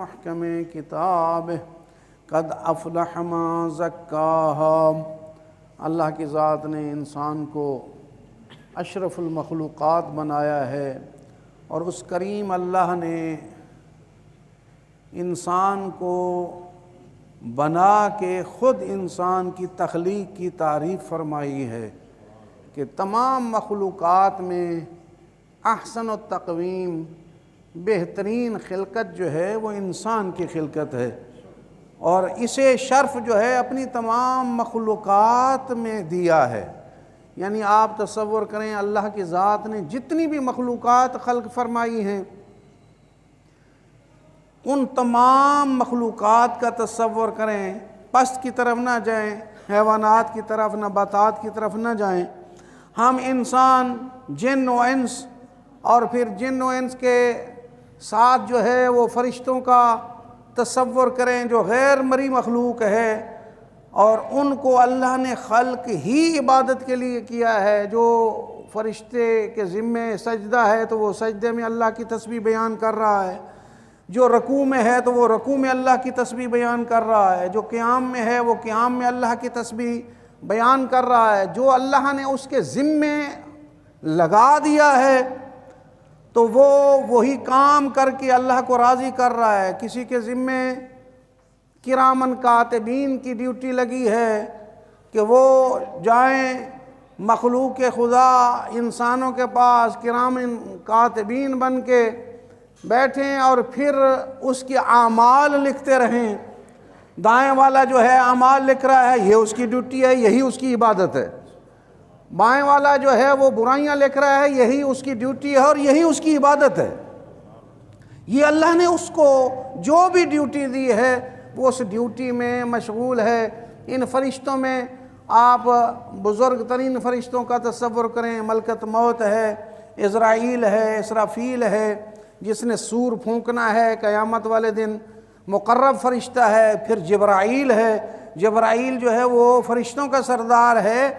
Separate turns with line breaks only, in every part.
محکم کتابہ قد افلح من زکاہا۔ اللہ کی ذات نے انسان کو اشرف المخلوقات بنایا ہے، اور اس کریم اللہ نے انسان کو بنا کے خود انسان کی تخلیق کی تعریف فرمائی ہے کہ تمام مخلوقات میں احسن التقویم بہترین خلقت جو ہے وہ انسان کی خلقت ہے، اور اسے شرف جو ہے اپنی تمام مخلوقات میں دیا ہے۔ یعنی آپ تصور کریں، اللہ کی ذات نے جتنی بھی مخلوقات خلق فرمائی ہیں، ان تمام مخلوقات کا تصور کریں، پست کی طرف نہ جائیں، حیوانات کی طرف، نباتات کی طرف نہ جائیں، ہم انسان، جن و انس، اور پھر جن و انس کے ساتھ جو ہے وہ فرشتوں کا تصور کریں جو غیر مری مخلوق ہے، اور ان کو اللہ نے خلق ہی عبادت کے لیے کیا ہے۔ جو فرشتے کے ذمے سجدہ ہے تو وہ سجدے میں اللہ کی تسبیح بیان کر رہا ہے، جو رکوع میں ہے تو وہ رکوع میں اللہ کی تسبیح بیان کر رہا ہے، جو قیام میں ہے وہ قیام میں اللہ کی تسبیح بیان کر رہا ہے۔ جو اللہ نے اس کے ذمے لگا دیا ہے تو وہ وہی کام کر کے اللہ کو راضی کر رہا ہے۔ کسی کے ذمے کرامن کاتبین کی ڈیوٹی لگی ہے کہ وہ جائیں مخلوق خدا انسانوں کے پاس کرامن کاتبین بن کے بیٹھیں اور پھر اس کے اعمال لکھتے رہیں۔ دائیں والا جو ہے اعمال لکھ رہا ہے، یہ اس کی ڈیوٹی ہے، یہی اس کی عبادت ہے۔ بائیں والا جو ہے وہ برائیاں لکھ رہا ہے، یہی اس کی ڈیوٹی ہے اور یہی اس کی عبادت ہے۔ یہ اللہ نے اس کو جو بھی ڈیوٹی دی ہے وہ اس ڈیوٹی میں مشغول ہے۔ ان فرشتوں میں آپ بزرگ ترین فرشتوں کا تصور کریں، ملکت موت ہے، عزرائیل ہے، اسرافیل ہے جس نے سور پھونکنا ہے قیامت والے دن، مقرب فرشتہ ہے، پھر جبرائیل ہے، جبرائیل جو ہے وہ فرشتوں کا سردار ہے۔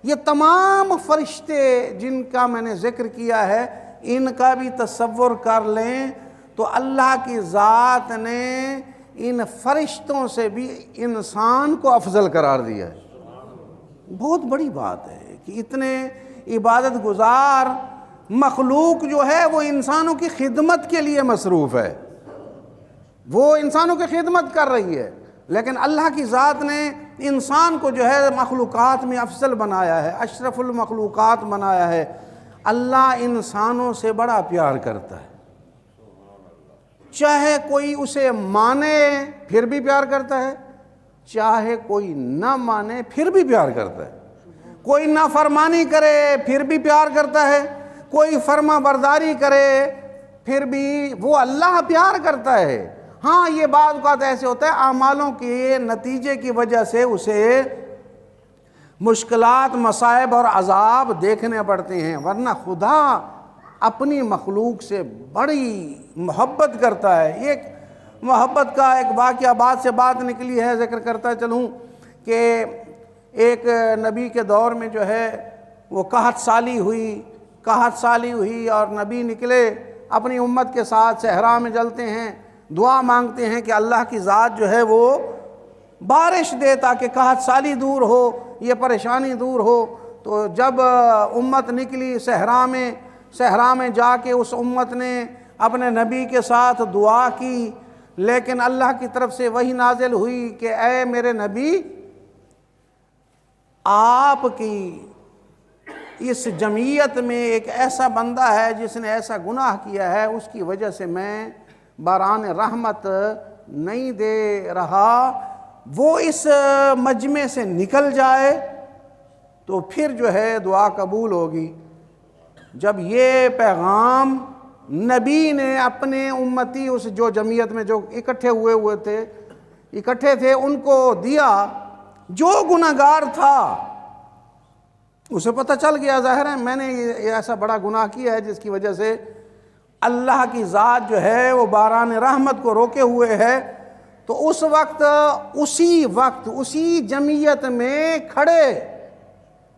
یہ تمام فرشتے جن کا میں نے ذکر کیا ہے، ان کا بھی تصور کر لیں تو اللہ کی ذات نے ان فرشتوں سے بھی انسان کو افضل قرار دیا ہے۔ بہت بڑی بات ہے کہ اتنے عبادت گزار مخلوق جو ہے وہ انسانوں کی خدمت کے لیے مصروف ہے، وہ انسانوں کی خدمت کر رہی ہے، لیکن اللہ کی ذات نے انسان کو جو ہے مخلوقات میں افضل بنایا ہے، اشرف المخلوقات بنایا ہے۔ اللہ انسانوں سے بڑا پیار کرتا ہے، چاہے کوئی اسے مانے پھر بھی پیار کرتا ہے، چاہے کوئی نہ مانے پھر بھی پیار کرتا ہے، کوئی نافرمانی کرے پھر بھی پیار کرتا ہے، کوئی فرما برداری کرے پھر بھی وہ اللہ پیار کرتا ہے۔ ہاں یہ بعض اوقات ایسے ہوتا ہے اعمالوں کے نتیجے کی وجہ سے اسے مشکلات، مصائب اور عذاب دیکھنے پڑتے ہیں، ورنہ خدا اپنی مخلوق سے بڑی محبت کرتا ہے۔ ایک محبت کا ایک واقعہ بات سے بات نکلی ہے، ذکر کرتا چلوں کہ ایک نبی کے دور میں جو ہے وہ قحط سالی ہوئی اور نبی نکلے اپنی امت کے ساتھ صحرا میں جلتے ہیں، دعا مانگتے ہیں کہ اللہ کی ذات جو ہے وہ بارش دے تاکہ قحط سالی دور ہو، یہ پریشانی دور ہو۔ تو جب امت نکلی صحرا میں جا کے اس امت نے اپنے نبی کے ساتھ دعا کی، لیکن اللہ کی طرف سے وحی نازل ہوئی کہ اے میرے نبی، آپ کی اس جمعیت میں ایک ایسا بندہ ہے جس نے ایسا گناہ کیا ہے، اس کی وجہ سے میں باران رحمت نہیں دے رہا، وہ اس مجمع سے نکل جائے تو پھر جو ہے دعا قبول ہوگی۔ جب یہ پیغام نبی نے اپنے امتی اس جو جمعیت میں جو اکٹھے تھے ان کو دیا، جو گناہگار تھا اسے پتہ چل گیا، ظاہر ہے میں نے یہ ایسا بڑا گناہ کیا ہے جس کی وجہ سے اللہ کی ذات جو ہے وہ باران رحمت کو روکے ہوئے ہے۔ تو اس وقت اسی جمعیت میں کھڑے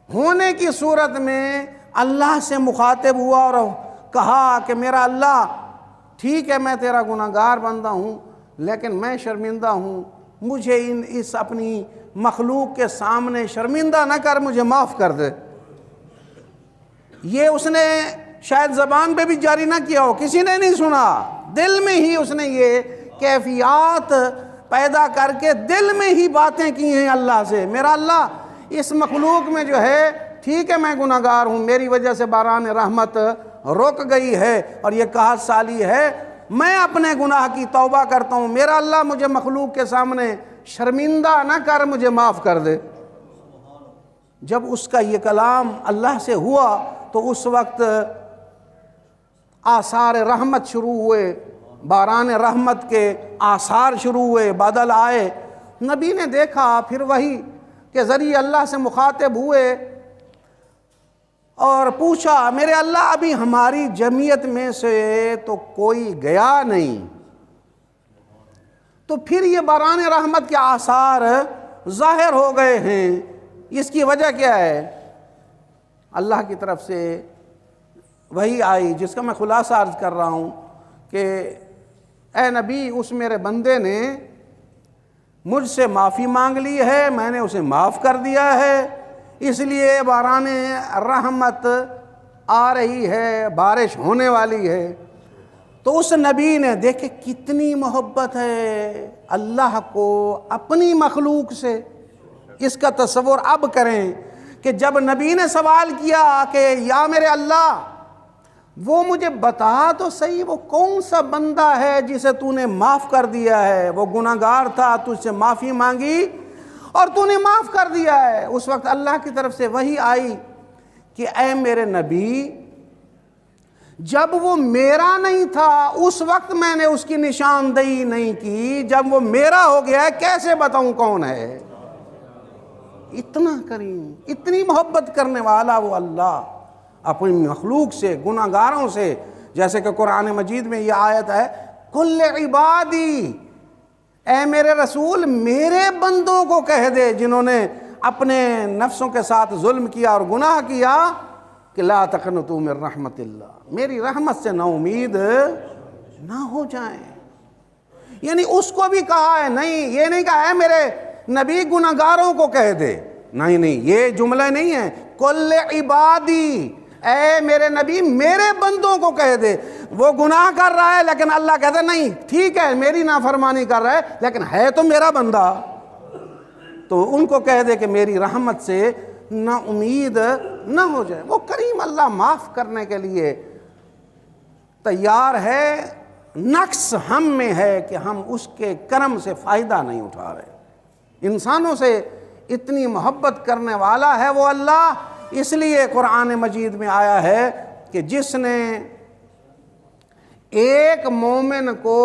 ہونے کی صورت میں اللہ سے مخاطب ہوا اور کہا کہ میرا اللہ، ٹھیک ہے میں تیرا گناہگار بندہ ہوں، لیکن میں شرمندہ ہوں، مجھے اس اپنی مخلوق کے سامنے شرمندہ نہ کر، مجھے معاف کر دے۔ یہ اس نے شاید زبان پہ بھی جاری نہ کیا ہو، کسی نے نہیں سنا، دل میں ہی اس نے یہ کیفیات پیدا کر کے دل میں ہی باتیں کی ہیں اللہ سے، میرا اللہ اس مخلوق میں جو ہے، ٹھیک ہے میں گناہگار ہوں، میری وجہ سے باران رحمت رک گئی ہے اور یہ قحط سالی ہے، میں اپنے گناہ کی توبہ کرتا ہوں، میرا اللہ مجھے مخلوق کے سامنے شرمندہ نہ کر، مجھے معاف کر دے۔ جب اس کا یہ کلام اللہ سے ہوا تو اس وقت آثار رحمت شروع ہوئے، باران رحمت کے آثار شروع ہوئے، بادل آئے۔ نبی نے دیکھا، پھر وہی کے ذریعے اللہ سے مخاطب ہوئے اور پوچھا، میرے اللہ ابھی ہماری جمعیت میں سے تو کوئی گیا نہیں، تو پھر یہ باران رحمت کے آثار ظاہر ہو گئے ہیں، اس کی وجہ کیا ہے؟ اللہ کی طرف سے وہی آئی، جس کا میں خلاصہ عرض کر رہا ہوں کہ اے نبی، اس میرے بندے نے مجھ سے معافی مانگ لی ہے، میں نے اسے معاف کر دیا ہے، اس لیے باران رحمت آ رہی ہے، بارش ہونے والی ہے۔ تو اس نبی نے دیکھے کتنی محبت ہے اللہ کو اپنی مخلوق سے، اس کا تصور اب کریں کہ جب نبی نے سوال کیا کہ یا میرے اللہ، وہ مجھے بتا تو صحیح، وہ کون سا بندہ ہے جسے تو نے معاف کر دیا ہے؟ وہ گناہگار تھا، تجھ سے معافی مانگی اور تو نے معاف کر دیا ہے۔ اس وقت اللہ کی طرف سے وحی آئی کہ اے میرے نبی، جب وہ میرا نہیں تھا اس وقت میں نے اس کی نشاندہی نہیں کی، جب وہ میرا ہو گیا ہے کیسے بتاؤں کون ہے؟ اتنا کریم، اتنی محبت کرنے والا وہ اللہ اپنی مخلوق سے، گناہگاروں سے، جیسے کہ قرآن مجید میں یہ آیت ہے، کل عبادی، اے میرے رسول میرے بندوں کو کہہ دے جنہوں نے اپنے نفسوں کے ساتھ ظلم کیا اور گناہ کیا کہ لا تقنطوا من رحمت اللہ، میری رحمت سے نا امید نہ ہو جائیں۔ یعنی اس کو بھی کہا ہے، نہیں یہ نہیں کہا ہے میرے نبی گناہگاروں کو کہہ دے، نہیں یہ جملہ نہیں ہے، کل عبادی، اے میرے نبی میرے بندوں کو کہہ دے۔ وہ گناہ کر رہا ہے لیکن اللہ کہتا ہے نہیں ٹھیک ہے میری نافرمانی کر رہا ہے لیکن ہے تو میرا بندہ، تو ان کو کہہ دے کہ میری رحمت سے نا امید نہ ہو جائے۔ وہ کریم اللہ معاف کرنے کے لیے تیار ہے، نقص ہم میں ہے کہ ہم اس کے کرم سے فائدہ نہیں اٹھا رہے۔ انسانوں سے اتنی محبت کرنے والا ہے وہ اللہ، اس لیے قرآن مجید میں آیا ہے کہ جس نے ایک مومن کو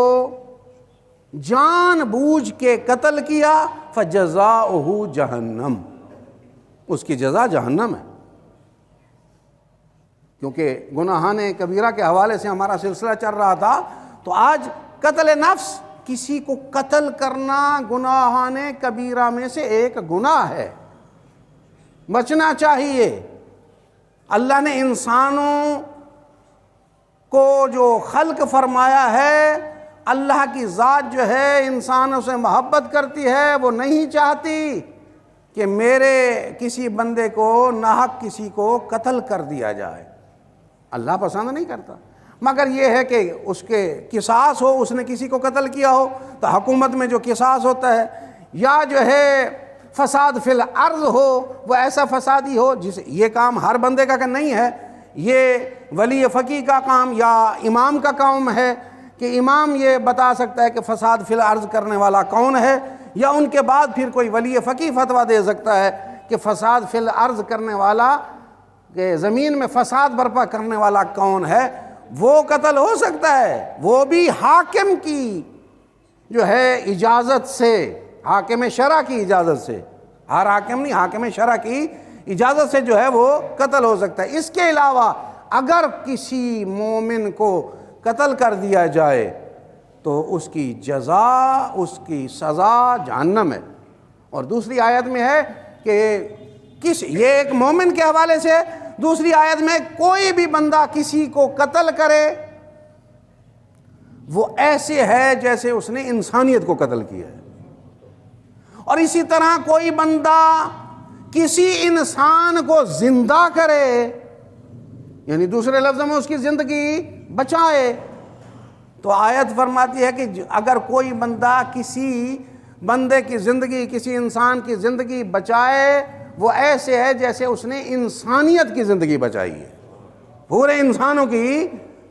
جان بوجھ کے قتل کیا فجزاؤہ جہنم، اس کی جزا جہنم ہے۔ کیونکہ گناہان کبیرہ کے حوالے سے ہمارا سلسلہ چل رہا تھا، تو آج قتل نفس، کسی کو قتل کرنا گناہان کبیرہ میں سے ایک گناہ ہے، بچنا چاہیے۔ اللہ نے انسانوں کو جو خلق فرمایا ہے، اللہ کی ذات جو ہے انسانوں سے محبت کرتی ہے، وہ نہیں چاہتی کہ میرے کسی بندے کو ناحق کسی کو قتل کر دیا جائے، اللہ پسند نہیں کرتا، مگر یہ ہے کہ اس کے قصاص ہو، اس نے کسی کو قتل کیا ہو تو حکومت میں جو قصاص ہوتا ہے، یا جو ہے فساد فی الارض ہو، وہ ایسا فسادی ہو جسے یہ کام ہر بندے کا نہیں ہے، یہ ولی فقیہ کا کام یا امام کا کام ہے کہ امام یہ بتا سکتا ہے کہ فساد فی الارض کرنے والا کون ہے، یا ان کے بعد پھر کوئی ولی فقیہ فتویٰ دے سکتا ہے کہ فساد فی الارض کرنے والا، کہ زمین میں فساد برپا کرنے والا کون ہے، وہ قتل ہو سکتا ہے، وہ بھی حاکم کی جو ہے اجازت سے، حاکم شرع کی اجازت سے، ہر حاکم نہیں، حاکم شرع کی اجازت سے جو ہے وہ قتل ہو سکتا ہے۔ اس کے علاوہ اگر کسی مومن کو قتل کر دیا جائے تو اس کی جزا، اس کی سزا جہنم ہے۔ اور دوسری آیت میں ہے کہ یہ ایک مومن کے حوالے سے، دوسری آیت میں کوئی بھی بندہ کسی کو قتل کرے وہ ایسے ہے جیسے اس نے انسانیت کو قتل کیا ہے۔ اور اسی طرح کوئی بندہ کسی انسان کو زندہ کرے، یعنی دوسرے لفظوں میں اس کی زندگی بچائے، تو آیت فرماتی ہے کہ اگر کوئی بندہ کسی بندے کی زندگی، کسی انسان کی زندگی بچائے، وہ ایسے ہے جیسے اس نے انسانیت کی زندگی بچائی ہے، پورے انسانوں کی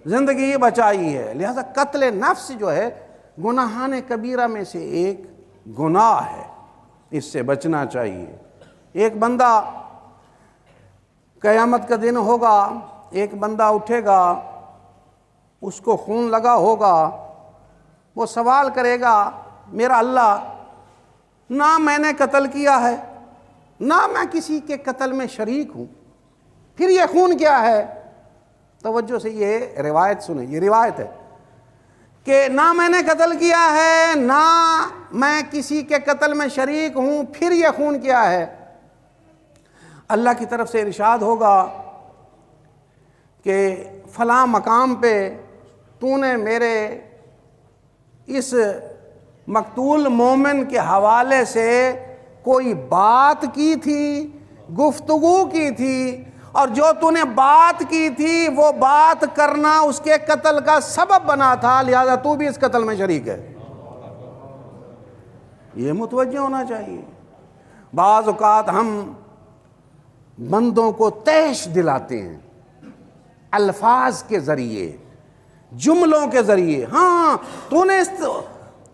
زندگی بچائی ہے۔ لہذا قتل نفس جو ہے گناہان کبیرہ میں سے ایک گناہ ہے، اس سے بچنا چاہیے۔ ایک بندہ قیامت کا دن ہوگا، ایک بندہ اٹھے گا، اس کو خون لگا ہوگا، وہ سوال کرے گا میرا اللہ، نہ میں نے قتل کیا ہے، نہ میں کسی کے قتل میں شریک ہوں، پھر یہ خون کیا ہے؟ توجہ سے یہ روایت سنیں، یہ روایت ہے کہ نہ میں نے قتل کیا ہے، نہ میں کسی کے قتل میں شریک ہوں، پھر یہ خون کیا ہے؟ اللہ کی طرف سے ارشاد ہوگا کہ فلاں مقام پہ تو نے میرے اس مقتول مومن کے حوالے سے کوئی بات کی تھی، گفتگو کی تھی، اور جو تو نے بات کی تھی وہ بات کرنا اس کے قتل کا سبب بنا تھا، لہذا تو بھی اس قتل میں شریک ہے۔ یہ متوجہ ہونا چاہیے۔ بعض اوقات ہم بندوں کو طیش دلاتے ہیں الفاظ کے ذریعے، جملوں کے ذریعے، ہاں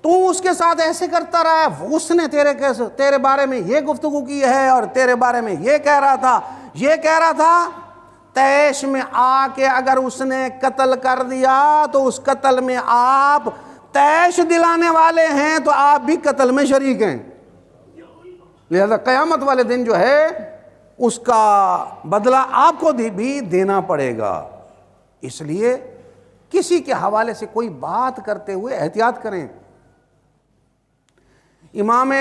تو اس کے ساتھ ایسے کرتا رہا، اس نے تیرے بارے میں یہ گفتگو کی ہے اور تیرے بارے میں یہ کہہ رہا تھا، طیش میں آ کے اگر اس نے قتل کر دیا تو اس قتل میں آپ طیش دلانے والے ہیں، تو آپ بھی قتل میں شریک ہیں۔ لہذا قیامت والے دن جو ہے اس کا بدلہ آپ کو بھی دینا پڑے گا۔ اس لیے کسی کے حوالے سے کوئی بات کرتے ہوئے احتیاط کریں۔ امام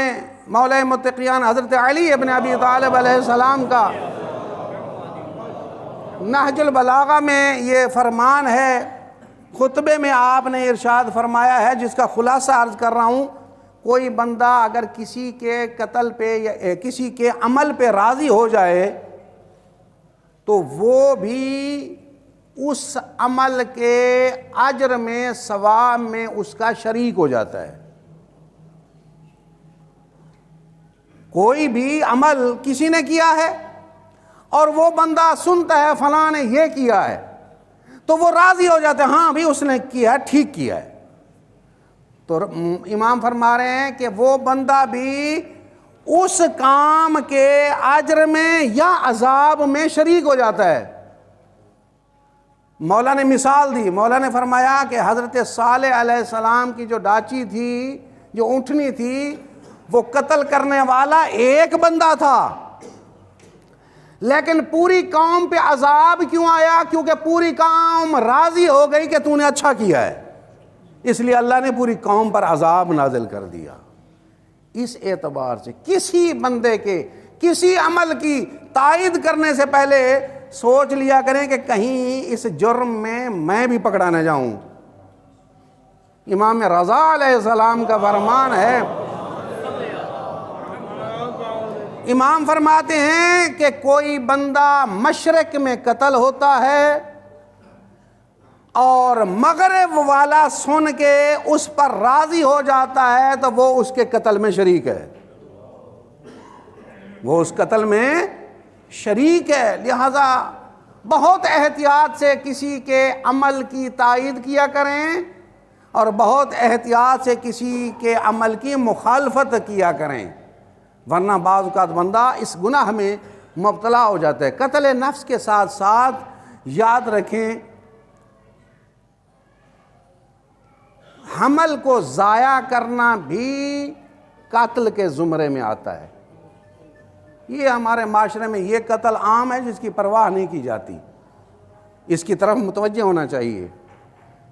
مولا متقیان حضرت علی ابن ابی طالب علیہ السلام کا نہج البلاغہ میں یہ فرمان ہے، خطبے میں آپ نے ارشاد فرمایا ہے، جس کا خلاصہ عرض کر رہا ہوں، کوئی بندہ اگر کسی کے قتل پہ یا کسی کے عمل پہ راضی ہو جائے تو وہ بھی اس عمل کے اجر میں، ثواب میں اس کا شریک ہو جاتا ہے۔ کوئی بھی عمل کسی نے کیا ہے اور وہ بندہ سنتا ہے فلاں نے یہ کیا ہے، تو وہ راضی ہو جاتے ہیں، ہاں بھی اس نے کیا، ٹھیک کیا ہے۔ تو امام فرما رہے ہیں کہ وہ بندہ بھی اس کام کے اجر میں یا عذاب میں شریک ہو جاتا ہے۔ مولا نے مثال دی، مولا نے فرمایا کہ حضرت صالح علیہ السلام کی جو ڈاچی تھی، جو اونٹنی تھی، وہ قتل کرنے والا ایک بندہ تھا، لیکن پوری قوم پہ عذاب کیوں آیا؟ کیونکہ پوری قوم راضی ہو گئی کہ تو نے اچھا کیا ہے، اس لیے اللہ نے پوری قوم پر عذاب نازل کر دیا۔ اس اعتبار سے کسی بندے کے کسی عمل کی تائید کرنے سے پہلے سوچ لیا کریں کہ کہیں اس جرم میں بھی پکڑا نہ جاؤں۔ امام رضا علیہ السلام کا فرمان ہے، امام فرماتے ہیں کہ کوئی بندہ مشرق میں قتل ہوتا ہے اور مغرب والا سن کے اس پر راضی ہو جاتا ہے تو وہ اس کے قتل میں شریک ہے، وہ اس قتل میں شریک ہے۔ لہذا بہت احتیاط سے کسی کے عمل کی تائید کیا کریں اور بہت احتیاط سے کسی کے عمل کی مخالفت کیا کریں، ورنہ بعض اوقات بندہ اس گناہ میں مبتلا ہو جاتا ہے۔ قتل نفس کے ساتھ ساتھ یاد رکھیں، حمل کو ضائع کرنا بھی قتل کے زمرے میں آتا ہے۔ یہ ہمارے معاشرے میں یہ قتل عام ہے جس کی پرواہ نہیں کی جاتی، اس کی طرف متوجہ ہونا چاہیے۔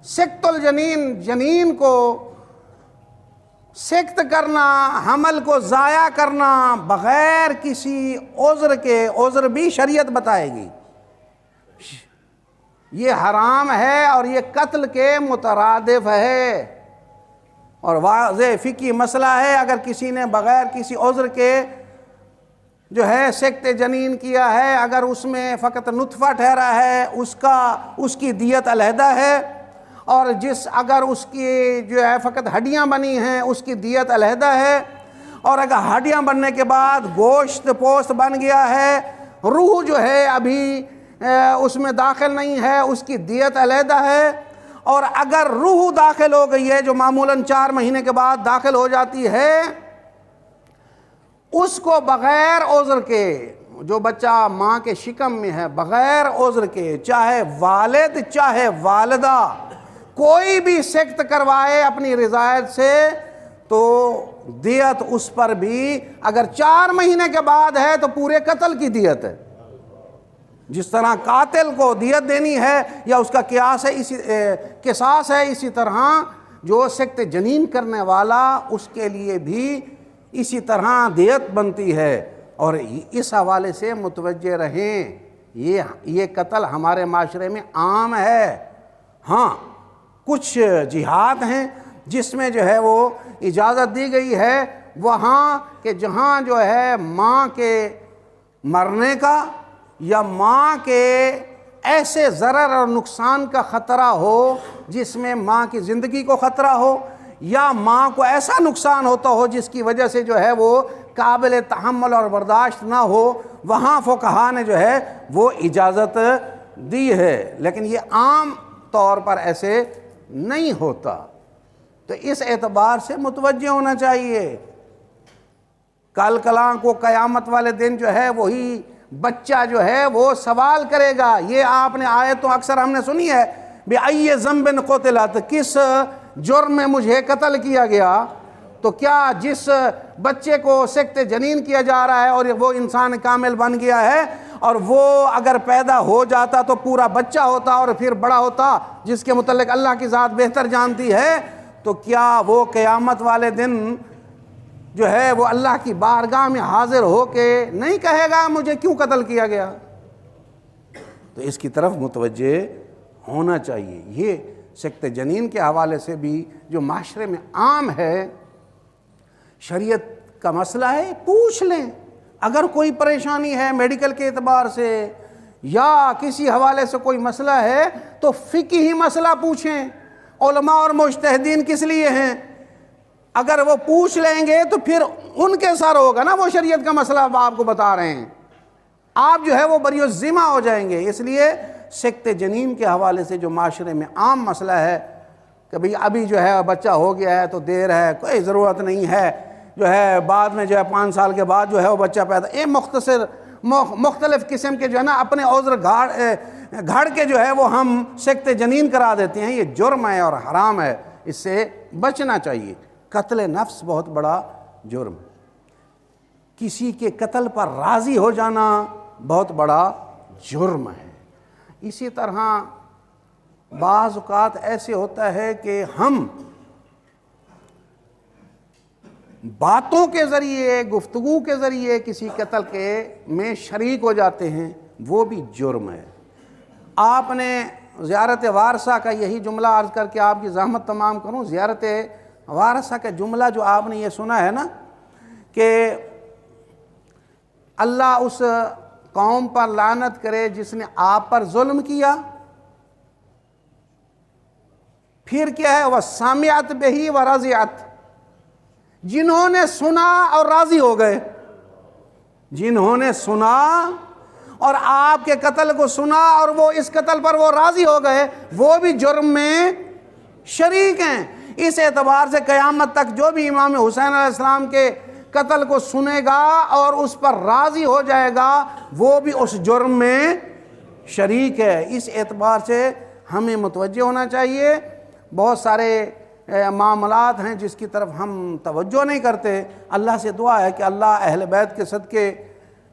سقط الجنین، جنین کو سقط کرنا، حمل کو ضائع کرنا بغیر کسی عذر کے، عذر بھی شریعت بتائے گی، یہ حرام ہے اور یہ قتل کے مترادف ہے، اور واضح فقہی مسئلہ ہے۔ اگر کسی نے بغیر کسی عذر کے جو ہے سکت جنین کیا ہے، اگر اس میں فقط نطفہ ٹھہرا ہے، اس کی دیت علیحدہ ہے، اور اگر اس کی جو ہے فقط ہڈیاں بنی ہیں اس کی دیت علیحدہ ہے، اور اگر ہڈیاں بننے کے بعد گوشت پوست بن گیا ہے، روح جو ہے ابھی اس میں داخل نہیں ہے، اس کی دیت علیحدہ ہے، اور اگر روح داخل ہو گئی ہے جو معمولاً 4 مہینے کے بعد داخل ہو جاتی ہے، اس کو بغیر عذر کے، جو بچہ ماں کے شکم میں ہے بغیر عذر کے، چاہے والد چاہے والدہ کوئی بھی سکت کروائے اپنی رضایت سے، تو دیت اس پر بھی اگر 4 مہینے کے بعد ہے تو پورے قتل کی دیت ہے۔ جس طرح قاتل کو دیت دینی ہے یا اس کا قصاص ہے، اسی طرح جو سکت جنین کرنے والا اس کے لیے بھی اسی طرح دیت بنتی ہے۔ اور اس حوالے سے متوجہ رہیں، یہ قتل ہمارے معاشرے میں عام ہے۔ ہاں کچھ جہاد ہیں جس میں جو ہے وہ اجازت دی گئی ہے، وہاں کہ جہاں جو ہے ماں کے مرنے کا یا ماں کے ایسے ضرر اور نقصان کا خطرہ ہو جس میں ماں کی زندگی کو خطرہ ہو، یا ماں کو ایسا نقصان ہوتا ہو جس کی وجہ سے جو ہے وہ قابل تحمل اور برداشت نہ ہو، وہاں فقہا نے جو ہے وہ اجازت دی ہے، لیکن یہ عام طور پر ایسے نہیں ہوتا۔ تو اس اعتبار سے متوجہ ہونا چاہیے۔ کل کلاں کو قیامت والے دن جو ہے وہی بچہ جو ہے وہ سوال کرے گا۔ یہ آپ نے آیت تو اکثر ہم نے سنی ہے، بِأَيِّ ذَنبٍ قُتِلَتْ، کس جرم میں مجھے قتل کیا گیا؟ تو کیا جس بچے کو سکت جنین کیا جا رہا ہے اور وہ انسان کامل بن گیا ہے، اور وہ اگر پیدا ہو جاتا تو پورا بچہ ہوتا اور پھر بڑا ہوتا، جس کے متعلق اللہ کی ذات بہتر جانتی ہے، تو کیا وہ قیامت والے دن جو ہے وہ اللہ کی بارگاہ میں حاضر ہو کے نہیں کہے گا مجھے کیوں قتل کیا گیا؟ تو اس کی طرف متوجہ ہونا چاہیے۔ یہ سکت جنین کے حوالے سے بھی جو معاشرے میں عام ہے، شریعت کا مسئلہ ہے، پوچھ لیں اگر کوئی پریشانی ہے میڈیکل کے اعتبار سے یا کسی حوالے سے کوئی مسئلہ ہے تو فقہی مسئلہ پوچھیں۔ علماء اور مجتہدین کس لیے ہیں؟ اگر وہ پوچھ لیں گے تو پھر ان کے سر ہوگا نا وہ شریعت کا مسئلہ آپ کو بتا رہے ہیں، آپ جو ہے وہ بری الذمہ ہو جائیں گے۔ اس لیے سکت جنین کے حوالے سے جو معاشرے میں عام مسئلہ ہے کہ بھئی ابھی جو ہے بچہ ہو گیا ہے تو دیر ہے، کوئی ضرورت نہیں ہے، جو ہے بعد میں جو ہے 5 سال کے بعد جو ہے وہ بچہ پیدا، یہ مختلف قسم کے جو ہے نا اپنے عذر گھڑ کے جو ہے وہ ہم سکت جنین کرا دیتے ہیں۔ یہ جرم ہے اور حرام ہے، اس سے بچنا چاہیے۔ قتل نفس بہت بڑا جرم، کسی کے قتل پر راضی ہو جانا بہت بڑا جرم ہے۔ اسی طرح بعض اوقات ایسے ہوتا ہے کہ ہم باتوں کے ذریعے، گفتگو کے ذریعے کسی قتل میں شریک ہو جاتے ہیں، وہ بھی جرم ہے۔ آپ نے زیارت وارثہ کا یہی جملہ عرض کر کے آپ کی زحمت تمام کروں، زیارت وارثہ کا جملہ جو آپ نے یہ سنا ہے نا کہ اللہ اس قوم پر لعنت کرے جس نے آپ پر ظلم کیا، پھر کیا ہے وَسَمِعَتْ بِهِ وَرَضِعَتْ، جنہوں نے سنا اور راضی ہو گئے، جنہوں نے سنا اور آپ کے قتل کو سنا اور وہ اس قتل پر وہ راضی ہو گئے، وہ بھی جرم میں شریک ہیں۔ اس اعتبار سے قیامت تک جو بھی امام حسین علیہ السلام کے قتل کو سنے گا اور اس پر راضی ہو جائے گا، وہ بھی اس جرم میں شریک ہے۔ اس اعتبار سے ہمیں متوجہ ہونا چاہیے۔ بہت سارے معاملات ہیں جس کی طرف ہم توجہ نہیں کرتے۔ اللہ سے دعا ہے کہ اللہ اہل بیت کے صدقے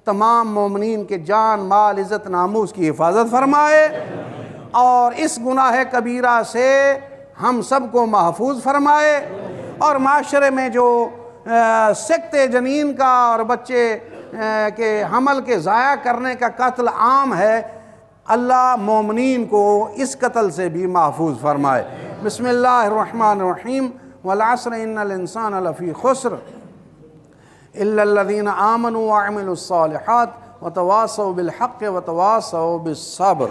تمام مومنین کے جان، مال، عزت، ناموس کی حفاظت فرمائے، اور اس گناہ کبیرہ سے ہم سب کو محفوظ فرمائے، اور معاشرے میں جو سکت جنین کا اور بچے کے حمل کے ضائع کرنے کا قتل عام ہے، اللہ مومنین کو اس قتل سے بھی محفوظ فرمائے۔ بسم اللہ الرحمن الرحیم والعصر ان الانسان لفی خسر الا الذین آمنوا وعملوا الصالحات وتواصوا بالحق وتواصوا بالصبر۔